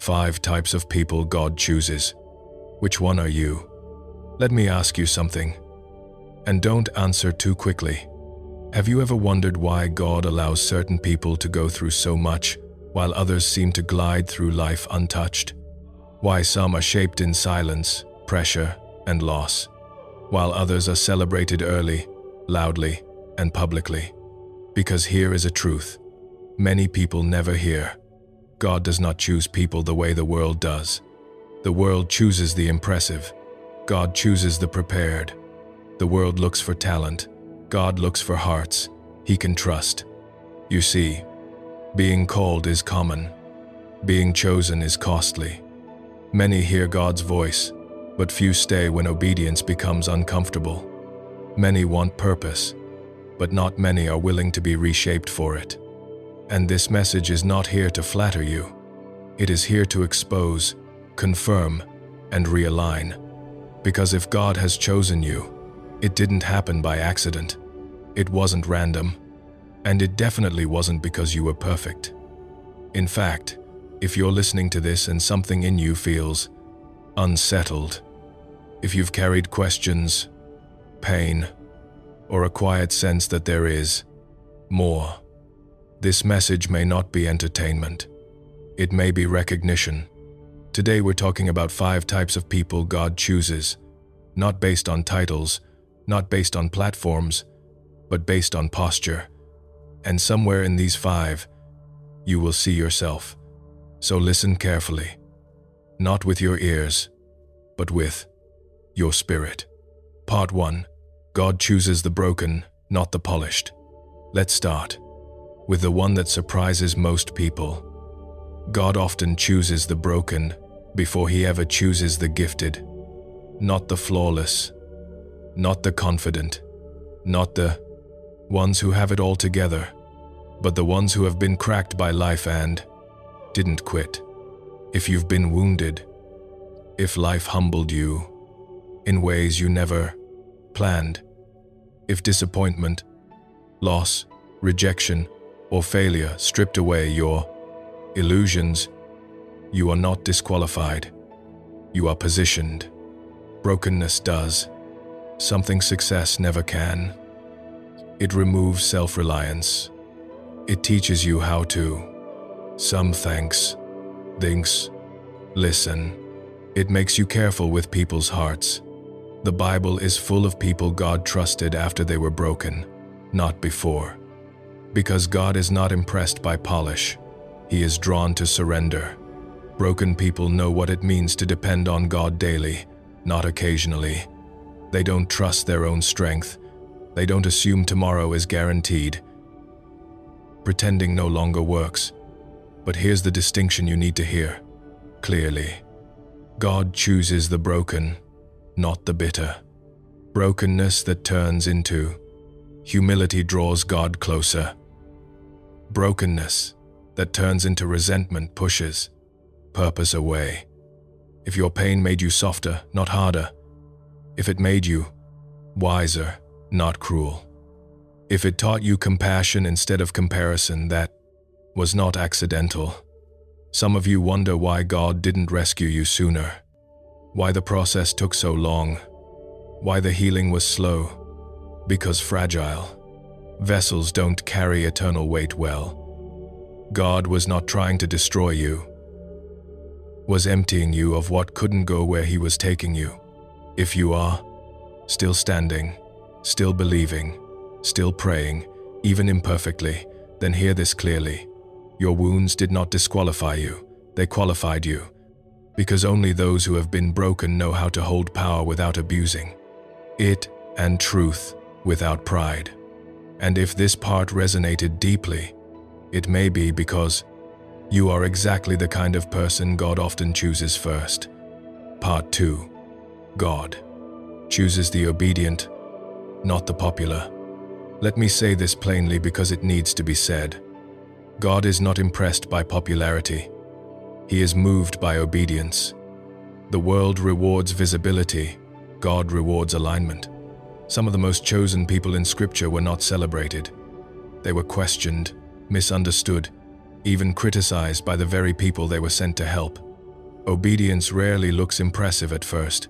5 types of people God chooses. Which one are you? Let me ask you something. And don't answer too quickly. Have you ever wondered why God allows certain people to go through so much, while others seem to glide through life untouched? Why some are shaped in silence, pressure, and loss, while others are celebrated early, loudly, and publicly? Because here is a truth many people never hear. God does not choose people the way the world does. The world chooses the impressive. God chooses the prepared. The world looks for talent. God looks for hearts He can trust. You see, being called is common. Being chosen is costly. Many hear God's voice, but few stay when obedience becomes uncomfortable. Many want purpose, but not many are willing to be reshaped for it. And this message is not here to flatter you. It is here to expose, confirm, and realign. Because if God has chosen you, it didn't happen by accident. It wasn't random. And it definitely wasn't because you were perfect. In fact, if you're listening to this and something in you feels unsettled, if you've carried questions, pain, or a quiet sense that there is more, this message may not be entertainment. It may be recognition. Today we're talking about 5 types of people God chooses, not based on titles, not based on platforms, but based on posture. And somewhere in these 5, you will see yourself. So listen carefully. Not with your ears, but with your spirit. Part 1. God chooses the broken, not the polished. Let's start with the one that surprises most people. God often chooses the broken before He ever chooses the gifted. Not the flawless, not the confident, not the ones who have it all together, but the ones who have been cracked by life and didn't quit. If you've been wounded, if life humbled you in ways you never planned, if disappointment, loss, rejection, or failure stripped away your illusions, you are not disqualified. You are positioned. Brokenness does something success never can. It removes self-reliance. It teaches you how to thinks, listen. It makes you careful with people's hearts. The Bible is full of people God trusted after they were broken, not before. Because God is not impressed by polish. He is drawn to surrender. Broken people know what it means to depend on God daily, not occasionally. They don't trust their own strength. They don't assume tomorrow is guaranteed. Pretending no longer works. But here's the distinction you need to hear clearly. God chooses the broken, not the bitter. Brokenness that turns into humility draws God closer. Brokenness that turns into resentment pushes purpose away. If your pain made you softer, not harder. If it made you wiser, not cruel. If it taught you compassion instead of comparison, that was not accidental. Some of you wonder why God didn't rescue you sooner, why the process took so long, why the healing was slow. Because fragile vessels don't carry eternal weight well. God was not trying to destroy you, was emptying you of what couldn't go where He was taking you. If you are still standing, still believing, still praying, even imperfectly, then hear this clearly. Your wounds did not disqualify you, they qualified you. Because only those who have been broken know how to hold power without abusing it and truth without pride. And if this part resonated deeply, it may be because you are exactly the kind of person God often chooses first. Part 2. God chooses the obedient, not the popular. Let me say this plainly because it needs to be said. God is not impressed by popularity. He is moved by obedience. The world rewards visibility. God rewards alignment. Some of the most chosen people in Scripture were not celebrated. They were questioned, misunderstood, even criticized by the very people they were sent to help. Obedience rarely looks impressive at first.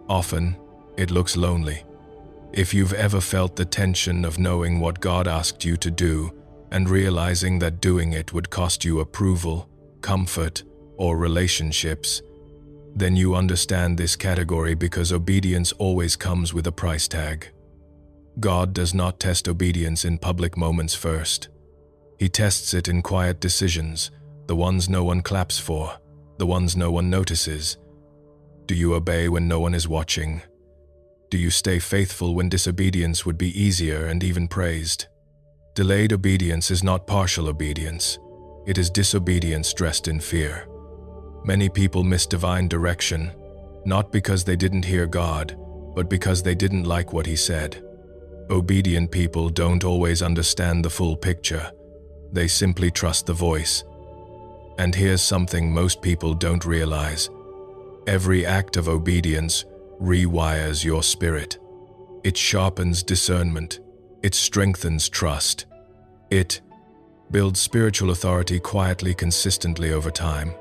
Often, it looks lonely. If you've ever felt the tension of knowing what God asked you to do and realizing that doing it would cost you approval, comfort, or relationships, then you understand this category, because obedience always comes with a price tag. God does not test obedience in public moments first. He tests it in quiet decisions, the ones no one claps for, the ones no one notices. Do you obey when no one is watching? Do you stay faithful when disobedience would be easier and even praised? Delayed obedience is not partial obedience. It is disobedience dressed in fear. Many people miss divine direction, not because they didn't hear God, but because they didn't like what He said. Obedient people don't always understand the full picture. They simply trust the voice. And here's something most people don't realize. Every act of obedience rewires your spirit. It sharpens discernment. It strengthens trust. It builds spiritual authority quietly, consistently over time.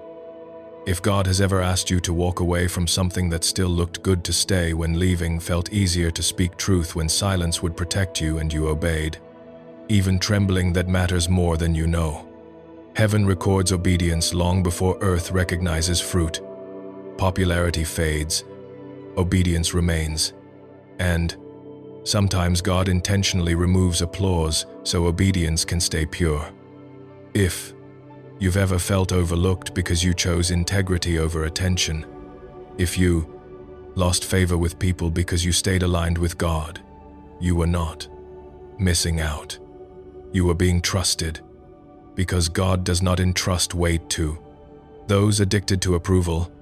If God has ever asked you to walk away from something that still looked good, to stay when leaving felt easier, to speak truth when silence would protect you, and you obeyed, even trembling, that matters more than you know. Heaven records obedience long before earth recognizes fruit. Popularity fades. Obedience remains. And sometimes God intentionally removes applause so obedience can stay pure. If you've ever felt overlooked because you chose integrity over attention, if you lost favor with people because you stayed aligned with God, you were not missing out. You were being trusted, because God does not entrust weight to those addicted to approval.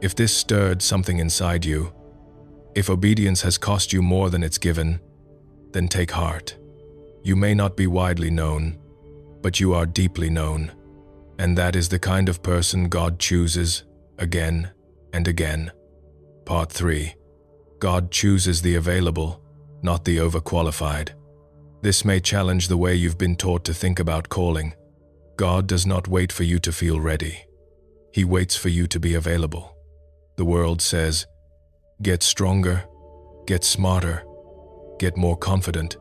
If this stirred something inside you, if obedience has cost you more than it's given, then take heart. You may not be widely known, but you are deeply known. And that is the kind of person God chooses again and again. Part 3. God chooses the available, not the overqualified. This may challenge the way you've been taught to think about calling. God does not wait for you to feel ready. He waits for you to be available. The world says, get stronger, get smarter, get more confident,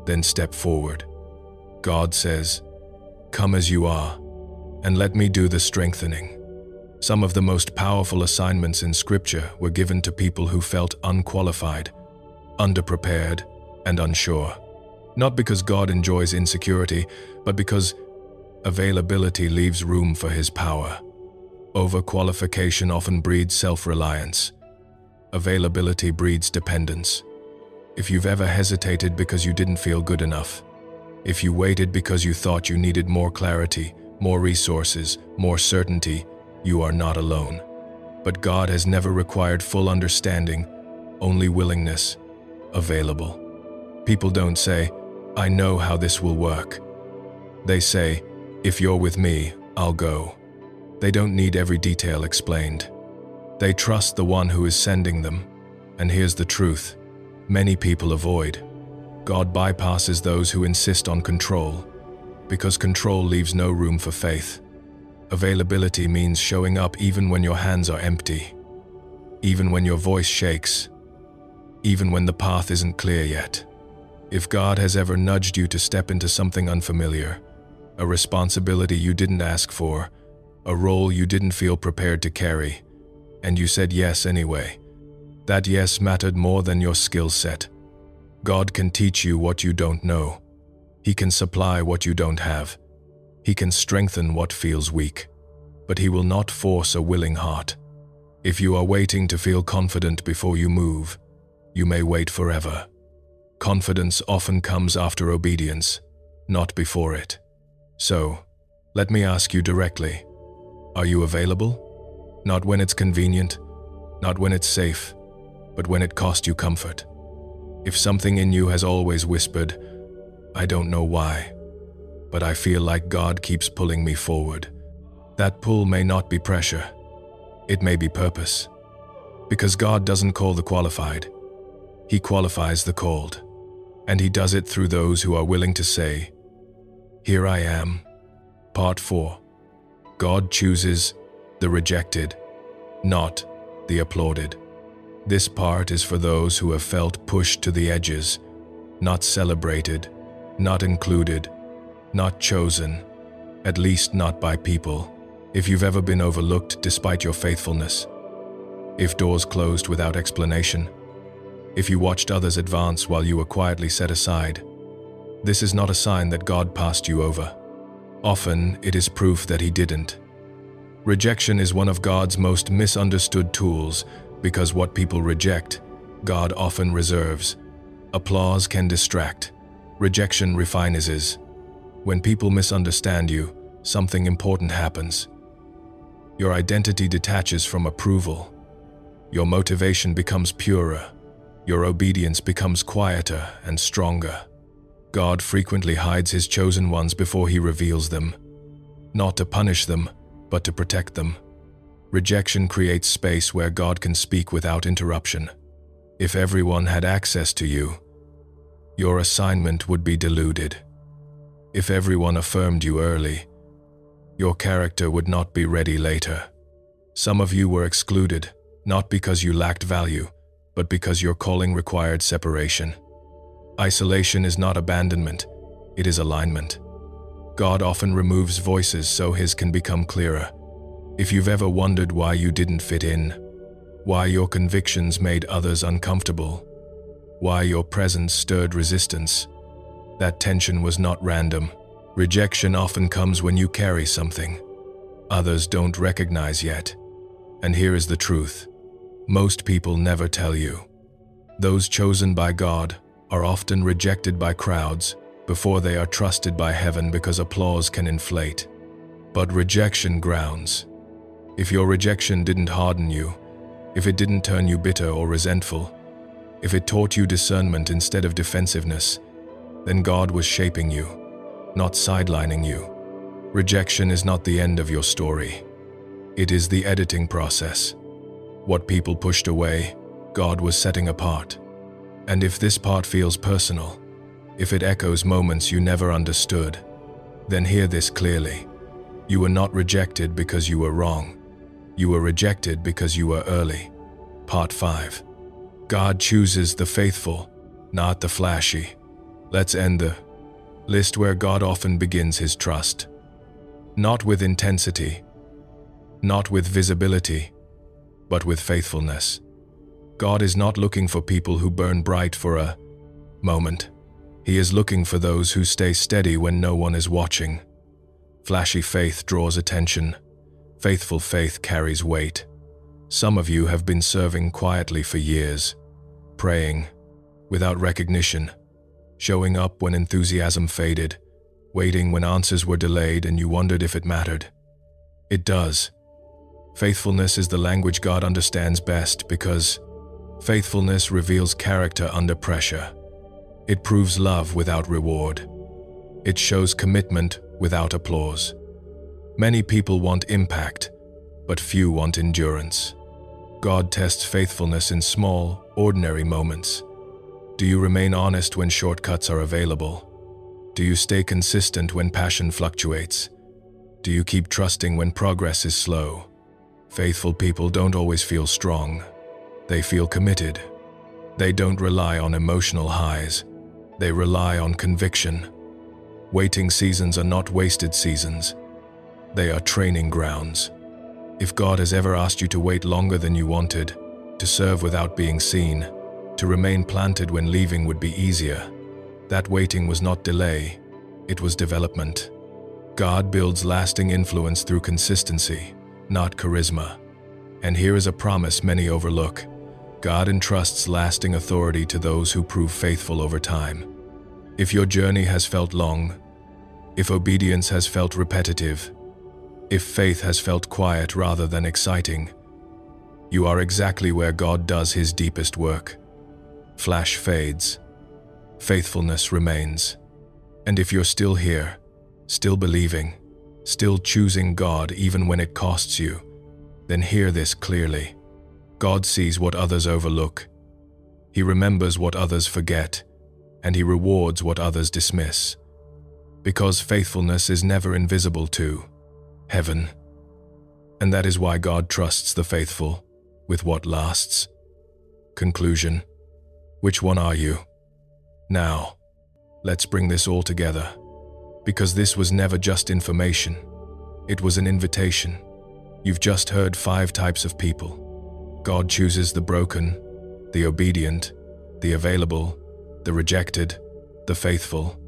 then step forward. God says, come as you are, and let me do the strengthening. Some of the most powerful assignments in Scripture were given to people who felt unqualified, underprepared, and unsure. Not because God enjoys insecurity, but because availability leaves room for His power. Overqualification often breeds self-reliance. Availability breeds dependence. If you've ever hesitated because you didn't feel good enough, if you waited because you thought you needed more clarity, more resources, more certainty, you are not alone. But God has never required full understanding, only willingness. Available. People don't say, I know how this will work. They say, if you're with me, I'll go. They don't need every detail explained. They trust the one who is sending them. And here's the truth. Many people avoid. God bypasses those who insist on control, because control leaves no room for faith. Availability means showing up even when your hands are empty, even when your voice shakes, even when the path isn't clear yet. If God has ever nudged you to step into something unfamiliar, a responsibility you didn't ask for, a role you didn't feel prepared to carry, and you said yes anyway, that yes mattered more than your skill set. God can teach you what you don't know. He can supply what you don't have. He can strengthen what feels weak. But He will not force a willing heart. If you are waiting to feel confident before you move, you may wait forever. Confidence often comes after obedience, not before it. So, let me ask you directly, are you available? Not when it's convenient, not when it's safe, but when it costs you comfort. If something in you has always whispered, I don't know why, but I feel like God keeps pulling me forward, that pull may not be pressure. It may be purpose. Because God doesn't call the qualified. He qualifies the called. And He does it through those who are willing to say, here I am. Part 4. God chooses the rejected, not the applauded. This part is for those who have felt pushed to the edges, not celebrated, not included, not chosen, at least not by people. If you've ever been overlooked despite your faithfulness, if doors closed without explanation, if you watched others advance while you were quietly set aside, this is not a sign that God passed you over. Often, it is proof that He didn't. Rejection is one of God's most misunderstood tools because what people reject, God often reserves. Applause can distract. Rejection refines. When people misunderstand you, something important happens. Your identity detaches from approval. Your motivation becomes purer. Your obedience becomes quieter and stronger. God frequently hides His chosen ones before He reveals them, not to punish them, but to protect them. Rejection creates space where God can speak without interruption. If everyone had access to you, your assignment would be diluted. If everyone affirmed you early, your character would not be ready later. Some of you were excluded, not because you lacked value, but because your calling required separation. Isolation is not abandonment, it is alignment. God often removes voices so His can become clearer. If you've ever wondered why you didn't fit in, why your convictions made others uncomfortable, why your presence stirred resistance, that tension was not random. Rejection often comes when you carry something others don't recognize yet. And here is the truth. Most people never tell you. Those chosen by God are often rejected by crowds before they are trusted by heaven because applause can inflate. But rejection grounds. If your rejection didn't harden you, if it didn't turn you bitter or resentful, if it taught you discernment instead of defensiveness, then God was shaping you, not sidelining you. Rejection is not the end of your story. It is the editing process. What people pushed away, God was setting apart. And if this part feels personal, if it echoes moments you never understood, then hear this clearly. You were not rejected because you were wrong. You were rejected because you were early. Part 5. God chooses the faithful, not the flashy. Let's end the list where God often begins His trust. Not with intensity, not with visibility, but with faithfulness. God is not looking for people who burn bright for a moment. He is looking for those who stay steady when no one is watching. Flashy faith draws attention. Faithful faith carries weight. Some of you have been serving quietly for years, praying without recognition, showing up when enthusiasm faded, waiting when answers were delayed and you wondered if it mattered. It does. Faithfulness is the language God understands best because faithfulness reveals character under pressure. It proves love without reward. It shows commitment without applause. Many people want impact, but few want endurance. God tests faithfulness in small, ordinary moments. Do you remain honest when shortcuts are available? Do you stay consistent when passion fluctuates? Do you keep trusting when progress is slow? Faithful people don't always feel strong. They feel committed. They don't rely on emotional highs. They rely on conviction. Waiting seasons are not wasted seasons. They are training grounds. If God has ever asked you to wait longer than you wanted, to serve without being seen, to remain planted when leaving would be easier, that waiting was not delay, it was development. God builds lasting influence through consistency, not charisma. And here is a promise many overlook. God entrusts lasting authority to those who prove faithful over time. If your journey has felt long, if obedience has felt repetitive, if faith has felt quiet rather than exciting, you are exactly where God does His deepest work. Flash fades. Faithfulness remains. And if you're still here, still believing, still choosing God even when it costs you, then hear this clearly. God sees what others overlook. He remembers what others forget, and He rewards what others dismiss. Because faithfulness is never invisible to heaven. And that is why God trusts the faithful with what lasts. Conclusion. Which one are you? Now, let's bring this all together, because this was never just information. It was an invitation. You've just heard 5 types of people. God chooses the broken, the obedient, the available, the rejected, the faithful.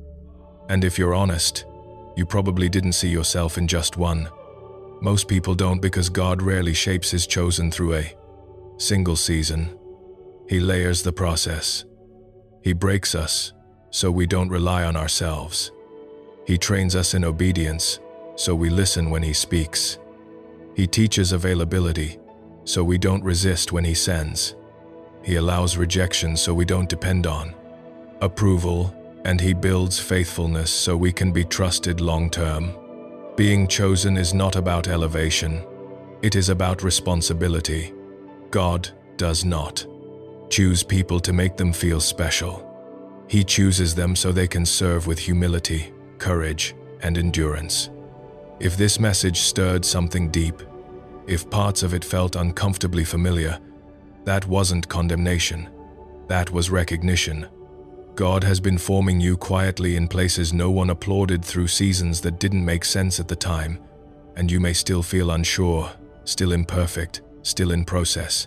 And if you're honest, you probably didn't see yourself in just one. Most people don't, because God rarely shapes his chosen through a single season. He layers the process. He breaks us so we don't rely on ourselves. He trains us in obedience so we listen when he speaks. He teaches availability so we don't resist when he sends. He allows rejection so we don't depend on approval, and he builds faithfulness so we can be trusted long-term. Being chosen is not about elevation. It is about responsibility. God does not choose people to make them feel special. He chooses them so they can serve with humility, courage, and endurance. If this message stirred something deep, if parts of it felt uncomfortably familiar, that wasn't condemnation. That was recognition. God has been forming you quietly in places no one applauded, through seasons that didn't make sense at the time, and you may still feel unsure, still imperfect, still in process.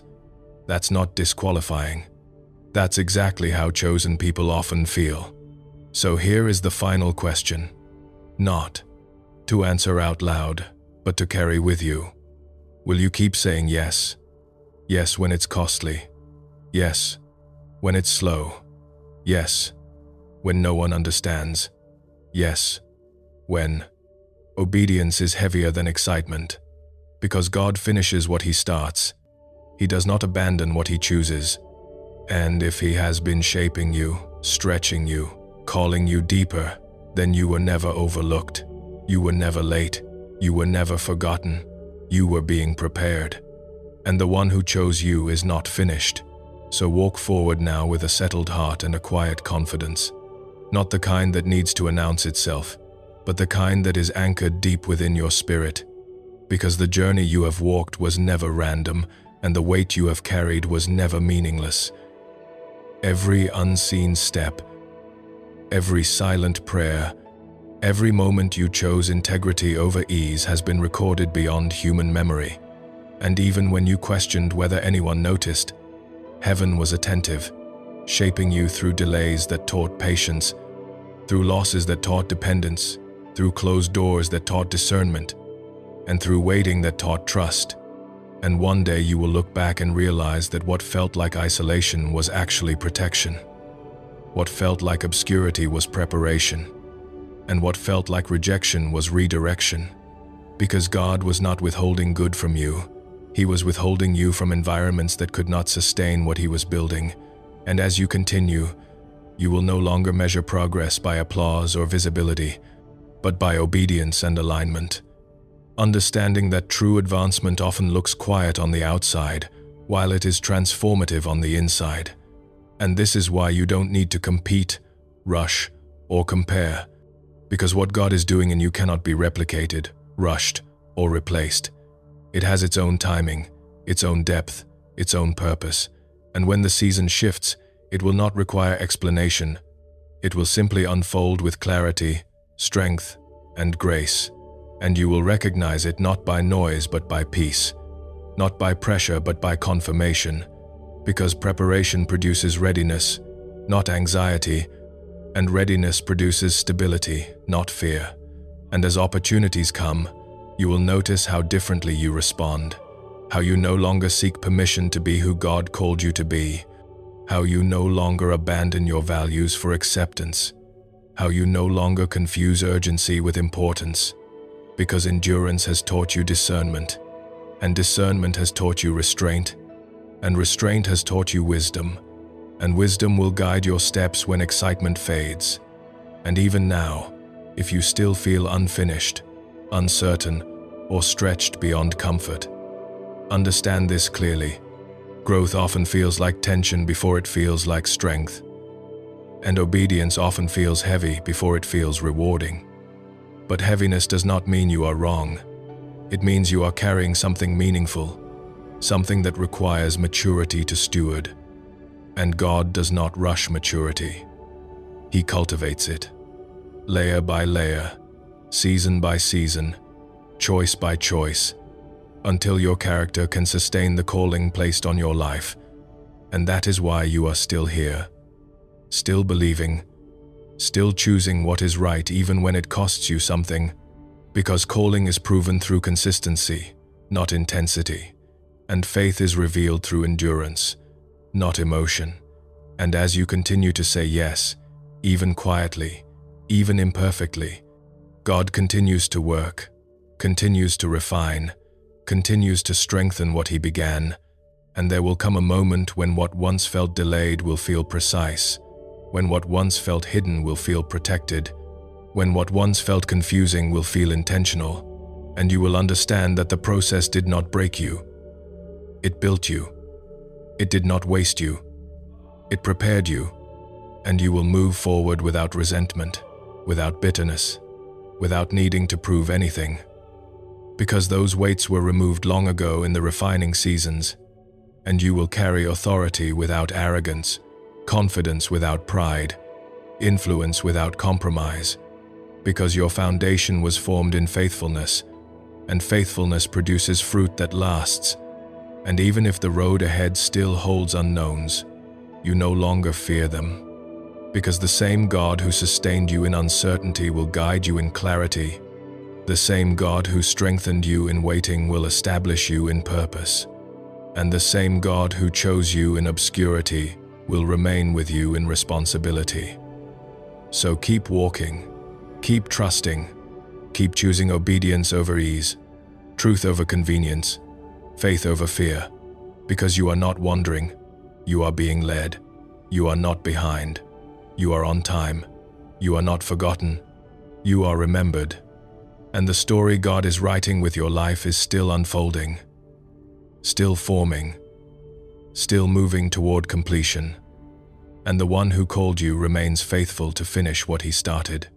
That's not disqualifying. That's exactly how chosen people often feel. So here is the final question. Not to answer out loud, but to carry with you. Will you keep saying yes? Yes when it's costly. Yes when it's slow. Yes when no one understands. Yes when obedience is heavier than excitement. Because God finishes what he starts. He does not abandon what he chooses. And if he has been shaping you, stretching you, calling you deeper, then you were never overlooked. You were never late. You were never forgotten. You were being prepared. And the one who chose you is not finished. So walk forward now with a settled heart and a quiet confidence. Not the kind that needs to announce itself, but the kind that is anchored deep within your spirit. Because the journey you have walked was never random, and the weight you have carried was never meaningless. Every unseen step, every silent prayer, every moment you chose integrity over ease has been recorded beyond human memory. And even when you questioned whether anyone noticed, heaven was attentive, shaping you through delays that taught patience, through losses that taught dependence, through closed doors that taught discernment, and through waiting that taught trust. And one day you will look back and realize that what felt like isolation was actually protection. What felt like obscurity was preparation. And what felt like rejection was redirection. Because God was not withholding good from you. He was withholding you from environments that could not sustain what he was building. And as you continue, you will no longer measure progress by applause or visibility, but by obedience and alignment. Understanding that true advancement often looks quiet on the outside, while it is transformative on the inside. And this is why you don't need to compete, rush, or compare. Because what God is doing in you cannot be replicated, rushed, or replaced. It has its own timing, its own depth, its own purpose. And when the season shifts, it will not require explanation. It will simply unfold with clarity, strength, and grace. And you will recognize it not by noise but by peace, not by pressure but by confirmation, because preparation produces readiness, not anxiety, and readiness produces stability, not fear. And as opportunities come, you will notice how differently you respond, how you no longer seek permission to be who God called you to be, how you no longer abandon your values for acceptance, how you no longer confuse urgency with importance. Because endurance has taught you discernment, and discernment has taught you restraint, and restraint has taught you wisdom, and wisdom will guide your steps when excitement fades. And even now, if you still feel unfinished, uncertain, or stretched beyond comfort, understand this clearly. Growth often feels like tension before it feels like strength, and obedience often feels heavy before it feels rewarding. But heaviness does not mean you are wrong. It means you are carrying something meaningful, something that requires maturity to steward. And God does not rush maturity. He cultivates it, layer by layer, season by season, choice by choice, until your character can sustain the calling placed on your life. And that is why you are still here, still believing, still choosing what is right even when it costs you something, because calling is proven through consistency, not intensity, and faith is revealed through endurance, not emotion. And as you continue to say yes, even quietly, even imperfectly, God continues to work, continues to refine, continues to strengthen what He began, and there will come a moment when what once felt delayed will feel precise, when what once felt hidden will feel protected, when what once felt confusing will feel intentional, and you will understand that the process did not break you. It built you. It did not waste you. It prepared you, and you will move forward without resentment, without bitterness, without needing to prove anything, because those weights were removed long ago in the refining seasons, and you will carry authority without arrogance, confidence without pride, influence without compromise, because your foundation was formed in faithfulness, and faithfulness produces fruit that lasts. And even if the road ahead still holds unknowns, you no longer fear them, because the same God who sustained you in uncertainty will guide you in clarity. The same God who strengthened you in waiting will establish you in purpose. And the same God who chose you in obscurity will remain with you in responsibility. So keep walking, keep trusting, keep choosing obedience over ease, truth over convenience, faith over fear, because you are not wandering, you are being led. You are not behind. You are on time. You are not forgotten. You are remembered. And the story God is writing with your life is still unfolding, still forming, still moving toward completion. And the one who called you remains faithful to finish what He started.